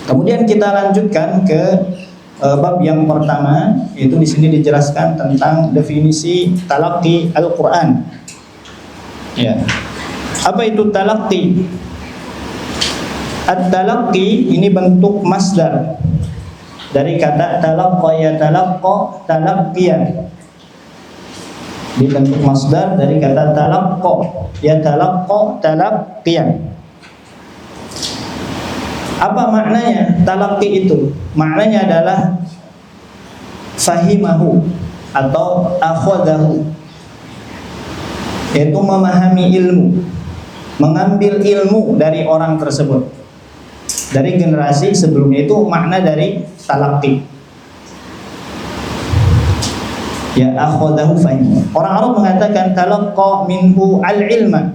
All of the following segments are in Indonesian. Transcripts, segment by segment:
Kemudian kita lanjutkan ke bab yang pertama, yaitu di sini dijelaskan tentang definisi talaqi Al-Qur'an. Ya. Apa itu talaqi? At-talaqqi ini bentuk masdar dari kata talaqqa yatalaqqa talaqqiyan. Dibentuk masdar dari kata talaqqa yatalaqqa talaqqiyan. Apa maknanya talaqqi itu? Maknanya adalah fahimahu atau akhadahu, yaitu memahami ilmu, mengambil ilmu dari orang tersebut. Dari generasi sebelumnya, itu makna dari talaqqi. Ya, akhadahu fahimahu. Orang Arab mengatakan talaqqa minhu al-ilma.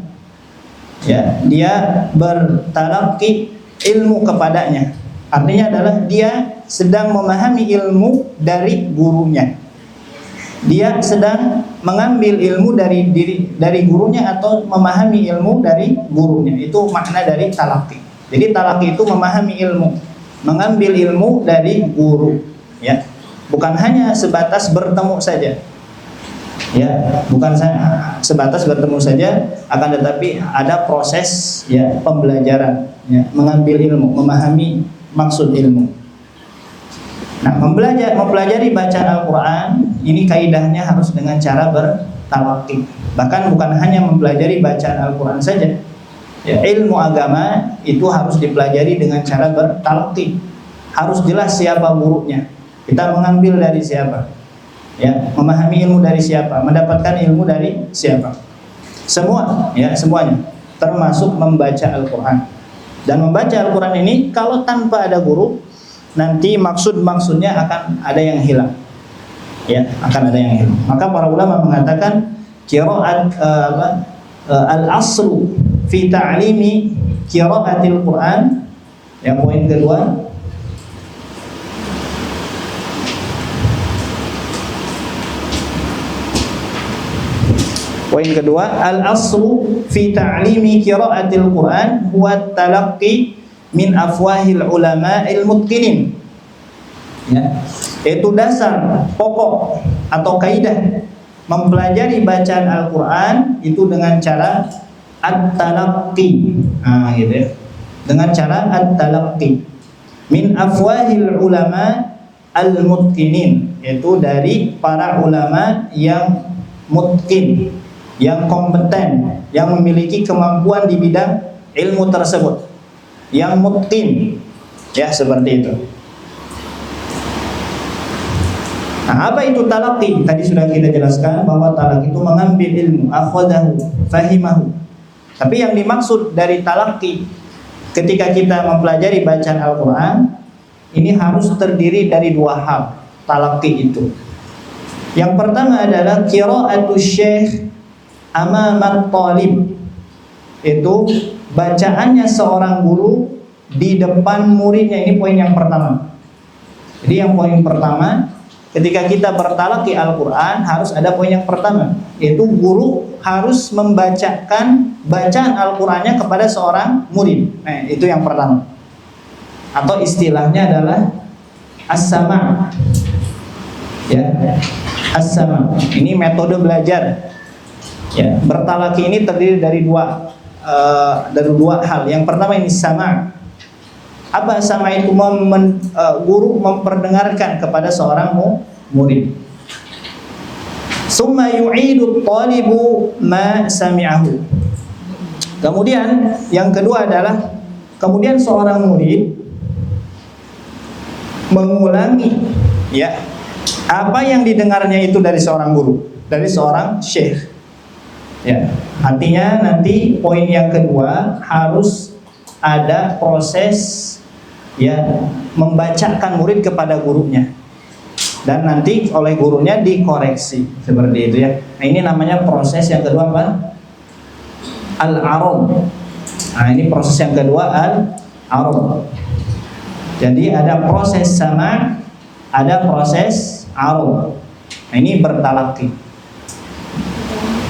Ya, dia bertalaqqi ilmu kepadanya. Artinya adalah dia sedang memahami ilmu dari gurunya. Dia sedang mengambil ilmu dari gurunya atau memahami ilmu dari gurunya. Itu makna dari talaqqi. Jadi talaqqi itu memahami ilmu, mengambil ilmu dari guru, ya. Bukan hanya sebatas bertemu saja. Ya, bukan sebatas bertemu saja, akan tetapi ada proses, ya, pembelajaran, ya, mengambil ilmu, memahami maksud ilmu. Nah, mempelajari bacaan Al-Quran ini kaidahnya harus dengan cara bertalaqqi. Bahkan bukan hanya mempelajari bacaan Al-Quran saja, ya, ilmu agama itu harus dipelajari dengan cara bertalaqqi. Harus jelas siapa gurunya, kita mengambil dari siapa, ya, memahami ilmu dari siapa, mendapatkan ilmu dari siapa. Semua, ya, semuanya, termasuk membaca Al-Quran. Dan membaca Al-Quran ini kalau tanpa ada guru, nanti maksud-maksudnya akan ada yang hilang, ya, akan ada yang hilang. Maka para ulama mengatakan qiraat al-aslu fi ta'limi qiraatil Quran. Yang poin kedua, al-aslu fi ta'limi qiraatil Quran huwa talaqqi min afwahil ulama'il mutqinin. Ya, itu dasar pokok atau kaidah mempelajari bacaan Al-Quran itu dengan cara at-talaqqi. Nah, gitu ya. Dengan cara at-talaqqi min afwahil ulama al-mutqinin, yaitu dari para ulama yang mutqin, yang kompeten, yang memiliki kemampuan di bidang ilmu tersebut, yang mutqin, ya, seperti itu. Nah, apa itu talaqqi? Tadi sudah kita jelaskan bahwa talaqqi itu mengambil ilmu, akhadahu, fahimahu. Tapi yang dimaksud dari talaqqi ketika kita mempelajari bacaan Al-Quran ini harus terdiri dari dua hal. Talaqqi itu, yang pertama adalah qiraatus syekh amamat talib, itu bacaannya seorang guru di depan muridnya. Ini poin yang pertama. Jadi yang poin pertama, ketika kita bertalaqqi Al-Quran harus ada poin yang pertama, yaitu guru harus membacakan bacaan Al-Qurannya kepada seorang murid. Nah, itu yang pertama. Atau istilahnya adalah as-sama'. Ya, as-sama'. Ini metode belajar. Ya, bertalaqqi ini terdiri dari dua hal. Yang pertama ini sama. Apa sama itu? Guru memperdengarkan kepada seorang murid. Summa yu'idu talibu ma sami'ahu. Kemudian yang kedua adalah kemudian seorang murid mengulangi, ya, apa yang didengarnya itu dari seorang guru, dari seorang syekh. Ya, artinya nanti poin yang kedua harus ada proses, ya, membacakan murid kepada gurunya dan nanti oleh gurunya dikoreksi, seperti itu, ya. Nah, ini namanya proses yang kedua, apa? Al-arad. Nah, ini proses yang kedua, al-arad. Jadi ada proses sama, ada proses arad. Nah, ini bertalaqqi.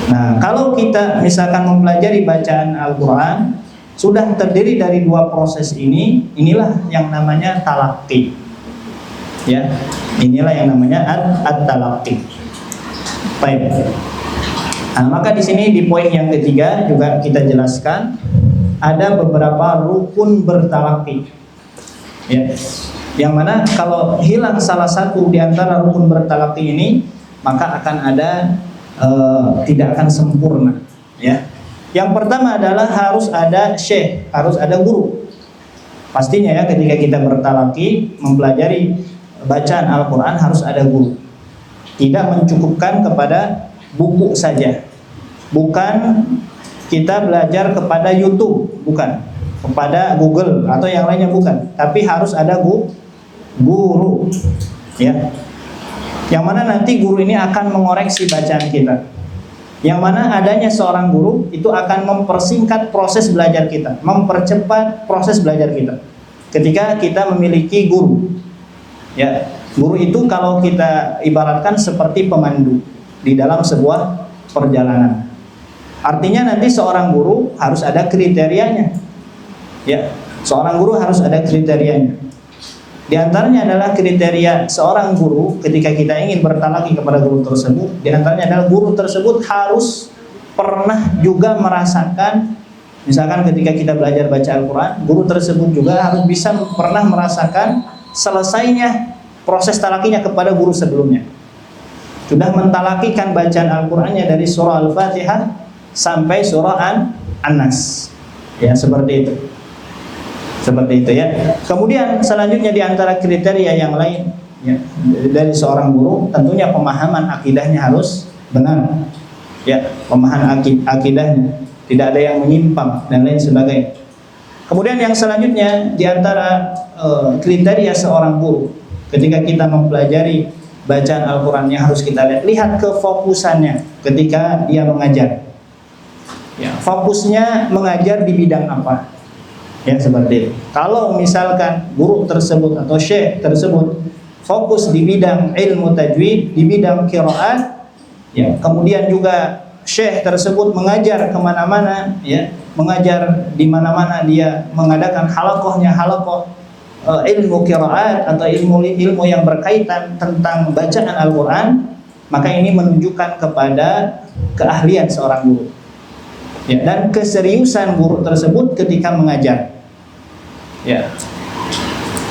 Nah, kalau kita misalkan mempelajari bacaan Al-Quran sudah terdiri dari dua proses ini, inilah yang namanya talaqi. Ya, inilah yang namanya at-talaqi. Baik. Nah, maka di sini di poin yang ketiga juga kita jelaskan ada beberapa rukun bertalaqi. Ya. Yang mana kalau hilang salah satu di antara rukun bertalaqi ini, maka akan ada tidak akan sempurna, ya. Yang pertama adalah harus ada syekh, harus ada guru. Pastinya ya, ketika kita bertalaqi mempelajari bacaan Al-Qur'an harus ada guru. Tidak mencukupkan kepada buku saja. Bukan kita belajar kepada YouTube, bukan. Kepada Google atau yang lainnya, bukan. Tapi harus ada guru, ya. Yang mana nanti guru ini akan mengoreksi bacaan kita. Yang mana adanya seorang guru itu akan mempersingkat proses belajar kita, mempercepat proses belajar kita. Ketika kita memiliki guru, ya, guru itu kalau kita ibaratkan seperti pemandu di dalam sebuah perjalanan. Artinya nanti seorang guru harus ada kriterianya, ya, seorang guru harus ada kriterianya. Di antaranya adalah kriteria seorang guru ketika kita ingin bertalaqi kepada guru tersebut. Di antaranya adalah guru tersebut harus pernah juga merasakan, misalkan ketika kita belajar baca Al-Quran, guru tersebut juga harus bisa pernah merasakan selesainya proses talaqinya kepada guru sebelumnya. Sudah mentalaqikan bacaan Al-Qurannya dari surah Al-Fatihah sampai surah An-Nas. Ya, seperti itu. Seperti itu ya. Kemudian selanjutnya di antara kriteria yang lain, ya, dari seorang guru tentunya pemahaman akidahnya harus benar. Ya, pemahaman akidahnya tidak ada yang menyimpang dan lain sebagainya. Kemudian yang selanjutnya di antara kriteria seorang guru ketika kita mempelajari bacaan Al-Qur'annya harus kita lihat kefokusannya ketika dia mengajar. Ya, fokusnya mengajar di bidang apa? Ya, seperti itu. Kalau misalkan guru tersebut atau syekh tersebut fokus di bidang ilmu tajwid, di bidang qiraat, ya, kemudian juga syekh tersebut mengajar kemana-mana, ya, mengajar di mana-mana, dia mengadakan halaqahnya halaqah ilmu qiraat atau ilmu yang berkaitan tentang bacaan Al-Quran, maka ini menunjukkan kepada keahlian seorang guru, ya, dan keseriusan guru tersebut ketika mengajar, ya,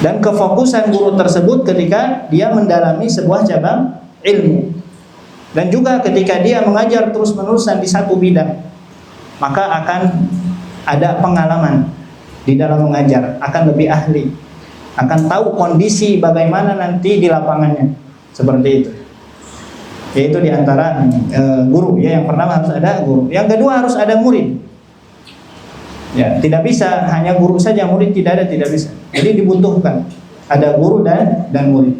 dan kefokusan guru tersebut ketika dia mendalami sebuah cabang ilmu, dan juga ketika dia mengajar terus-menerusan di satu bidang, maka akan ada pengalaman di dalam mengajar, akan lebih ahli, akan tahu kondisi bagaimana nanti di lapangannya, seperti itu. Yaitu diantara guru, ya, yang pertama harus ada guru, yang kedua harus ada murid, ya, tidak bisa hanya guru saja, murid tidak ada, tidak bisa. Jadi dibutuhkan ada guru dan murid.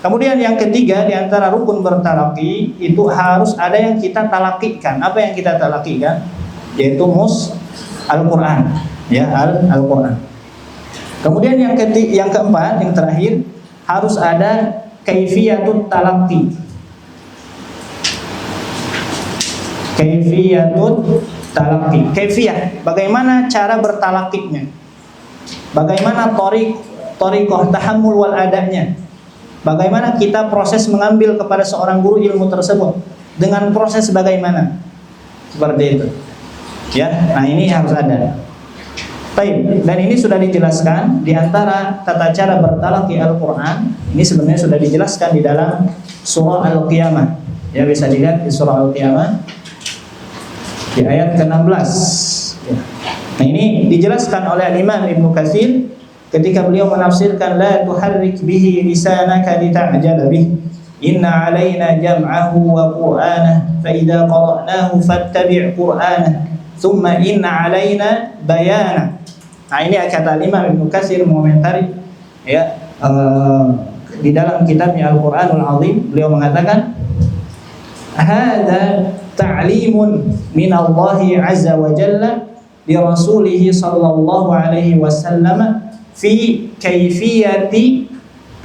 Kemudian yang ketiga diantara rukun bertalaqi itu harus ada yang kita talaqikan. Apa yang kita talaqikan? Yaitu Al-Quran, ya, Al-Quran. Kemudian yang keempat, yang terakhir, harus ada kaifiyatut talaqi. Kaifiyatut talaqi. Kaifiyah, bagaimana cara bertalaqinya? Bagaimana thariqah tahammul wal adabnya? Bagaimana kita proses mengambil kepada seorang guru ilmu tersebut? Dengan proses bagaimana? Seperti itu. Ya, nah ini harus ada. Baik, dan ini sudah dijelaskan di antara tata cara bertalaqi Al-Quran. Ini sebenarnya sudah dijelaskan di dalam surah Al-Qiyamah. Ya, bisa dilihat di surah Al-Qiyamah di ayat ke-16. Ya. Nah, ini dijelaskan oleh Imam Ibnu Katsir ketika beliau menafsirkan la tuharrik bihi lisanaka lita'jala bih. Inna 'alaina jam'ahu wa qur'anahu fa idza qara'nahu fattabi' qur'anahu thumma inna 'alaina bayana. Nah, ini kata Imam Ibnu Katsir mengomentari, ya, di dalam kitabnya Al-Qur'anul Azim, beliau mengatakan hadza ta'limun min Allah 'azza wa jalla li rasulih sallallahu alaihi wasallam fi kaifiyati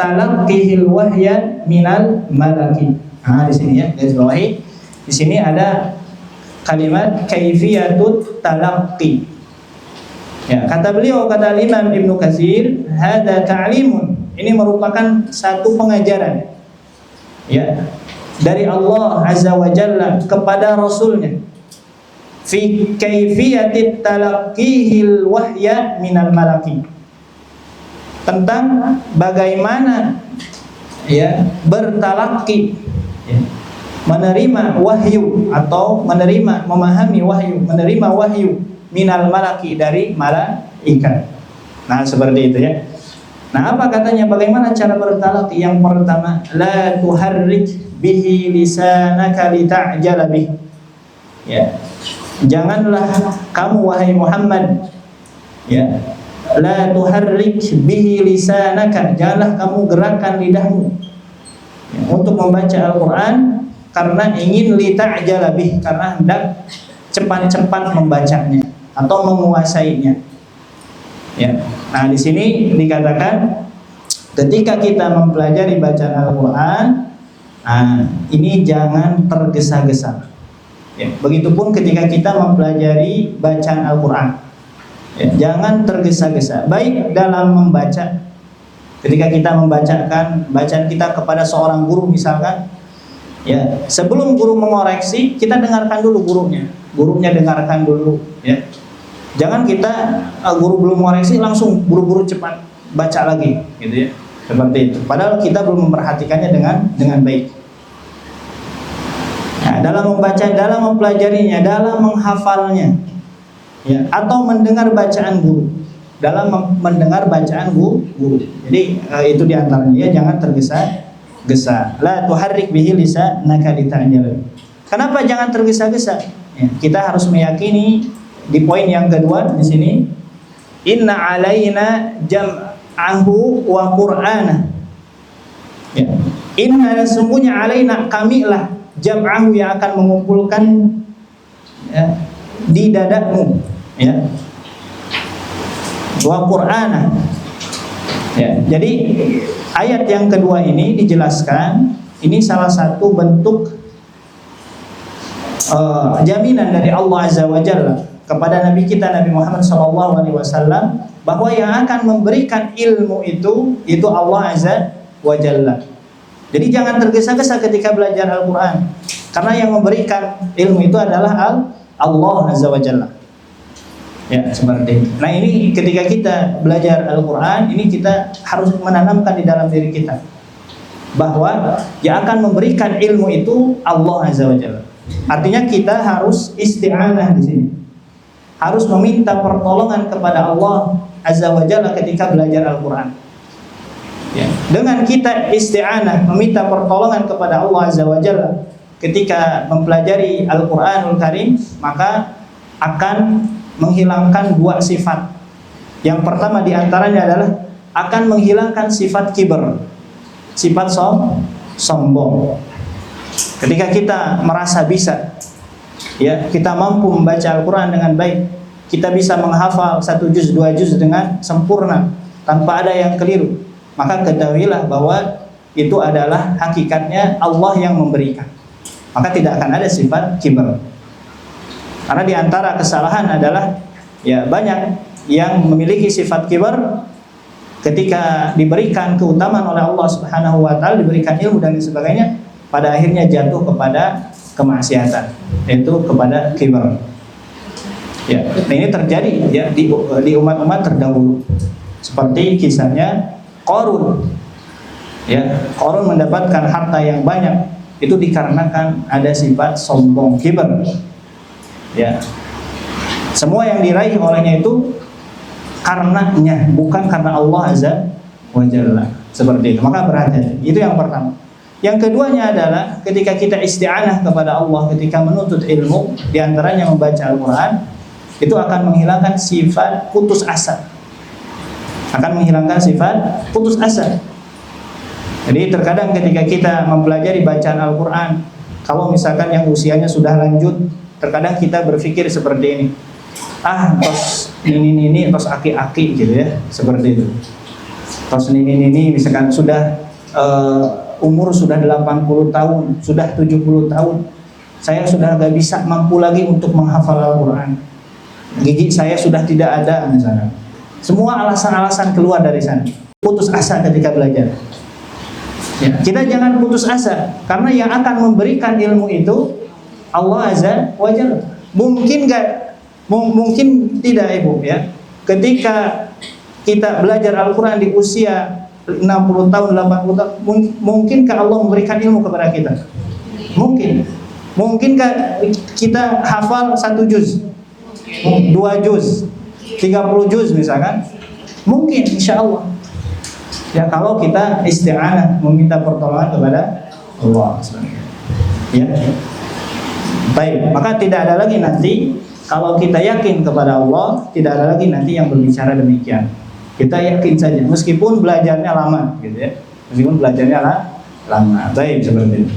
talaqqihil wahya minal malaki. Nah, di sini ya, garis bawahi. Di sini ada kalimat kaifiyatut talaqqi. Ya, kata beliau, kata Imam Ibnu Katsir, hada ta'limun. Ini merupakan satu pengajaran. Ya, dari Allah Azza wa Jalla kepada Rasulnya fi kaifiyatit talaqqihil wahya minal malaki, tentang bagaimana ya bertalaqi, ya, menerima wahyu atau memahami wahyu, menerima wahyu minal malaki, dari malaikat. Nah, seperti itu ya. Nah, apa katanya, bagaimana cara bertalaqi? Yang pertama, la tuharrik bihi lisanaka lita'jala bih. Ya. Janganlah kamu wahai Muhammad, ya, la tuharrik bihi lisanaka, janganlah kamu gerakkan lidahmu, ya, untuk membaca Al-Qur'an karena ingin lita'jala bih, karena hendak cepat-cepat membacanya atau menguasainya. Ya. Nah, di sini dikatakan ketika kita mempelajari bacaan Al-Qur'an, ini jangan tergesa-gesa. Ya, begitupun ketika kita mempelajari bacaan Al-Qur'an, ya, jangan tergesa-gesa. Baik dalam membaca, ketika kita membacakan bacaan kita kepada seorang guru misalkan, ya, sebelum guru mengoreksi, kita dengarkan dulu gurunya dengarkan dulu, ya. Jangan kita guru belum mengoreksi langsung buru-buru cepat baca lagi, gitu ya. Seperti itu. Padahal kita belum memperhatikannya dengan baik. Nah, dalam membaca, dalam mempelajarinya, dalam menghafalnya, ya, atau mendengar bacaan guru, dalam mendengar bacaan guru. Jadi itu diantaranya, ya, jangan tergesa-gesa. La tuharrik bihi lisanaka lita'jala. Kenapa jangan tergesa-gesa? Ya, kita harus meyakini di poin yang kedua di sini, inna alaina jam'ahu wa qur'ana. Ya. Inna, sesungguhnya, alaina, kamilah, jam'ahu, yang akan mengumpulkan, ya, di dadamu, ya, wa qur'ana. Ya, jadi ayat yang kedua ini dijelaskan, ini salah satu bentuk jaminan dari Allah Azza wa Jalla kepada Nabi kita Nabi Muhammad SAW, bahwa yang akan memberikan ilmu itu Allah Azza wa Jalla. Jadi jangan tergesa-gesa ketika belajar Al-Quran, karena yang memberikan ilmu itu adalah Allah Azza wa Jalla. Ya, seperti itu. Nah, ini ketika kita belajar Al-Quran, ini kita harus menanamkan di dalam diri kita bahwa yang akan memberikan ilmu itu Allah Azza wa Jalla. Artinya kita harus isti'anah di sini, harus meminta pertolongan kepada Allah Azza wa Jalla ketika belajar Al-Quran. Ya. Dengan kita isti'anah, meminta pertolongan kepada Allah Azza wa Jalla ketika mempelajari Al-Quranul Karim, maka akan menghilangkan dua sifat. Yang pertama diantaranya adalah akan menghilangkan sifat kibar, sifat sombong. Ketika kita merasa bisa, ya, kita mampu membaca Al-Quran dengan baik, kita bisa menghafal 1 juz 2 juz dengan sempurna tanpa ada yang keliru, maka ketahuilah bahwa itu adalah hakikatnya Allah yang memberikan. Maka tidak akan ada sifat kibar. Karena diantara kesalahan adalah, ya, banyak yang memiliki sifat kibar ketika diberikan keutamaan oleh Allah Subhanahu wa Ta'ala, diberikan ilmu dan sebagainya, pada akhirnya jatuh kepada kemaksiatan, yaitu kepada kibar. Ya, ini terjadi, ya, di umat-umat terdahulu. Seperti kisahnya Qarun. Ya, Qarun mendapatkan harta yang banyak itu dikarenakan ada sifat sombong, kibar. Ya. Semua yang diraih olehnya itu karenanya, bukan karena Allah Azza wa Jalla. Seperti itu. Maka berhati-hati. Itu yang pertama. Yang keduanya adalah ketika kita isti'anah kepada Allah ketika menuntut ilmu, diantaranya membaca Al-Quran, itu akan menghilangkan sifat putus asa. Akan menghilangkan sifat putus asa. Jadi terkadang ketika kita mempelajari bacaan Al-Quran, kalau misalkan yang usianya sudah lanjut, terkadang kita berpikir seperti ini, tos ini tos aki-aki, gitu ya, seperti itu. Tos ini misalkan sudah umur sudah 80 tahun, sudah 70 tahun, saya sudah gak bisa mampu lagi untuk menghafal Al-Quran. gigi saya sudah tidak ada misalnya. Semua alasan-alasan keluar dari sana. Putus asa ketika belajar. Ya, kita jangan putus asa, karena yang akan memberikan ilmu itu Allah Azza wa Jalla. Mungkin enggak, mungkin tidak Ibu ya. Ketika kita belajar Al-Quran di usia 60 tahun, 80 tahun, mungkinkah Allah memberikan ilmu kepada kita? Mungkin. Mungkinkah kita hafal 1 juz, 2 juz, 30 juz misalkan? Mungkin, insya Allah. Ya, kalau kita isti'anah, meminta pertolongan kepada Allah. Ya. Baik, maka tidak ada lagi nanti, kalau kita yakin kepada Allah, tidak ada lagi nanti yang berbicara demikian. Kita yakin saja, meskipun belajarnya lama, gitu ya. Meskipun belajarnya lama. Baik, seperti itu.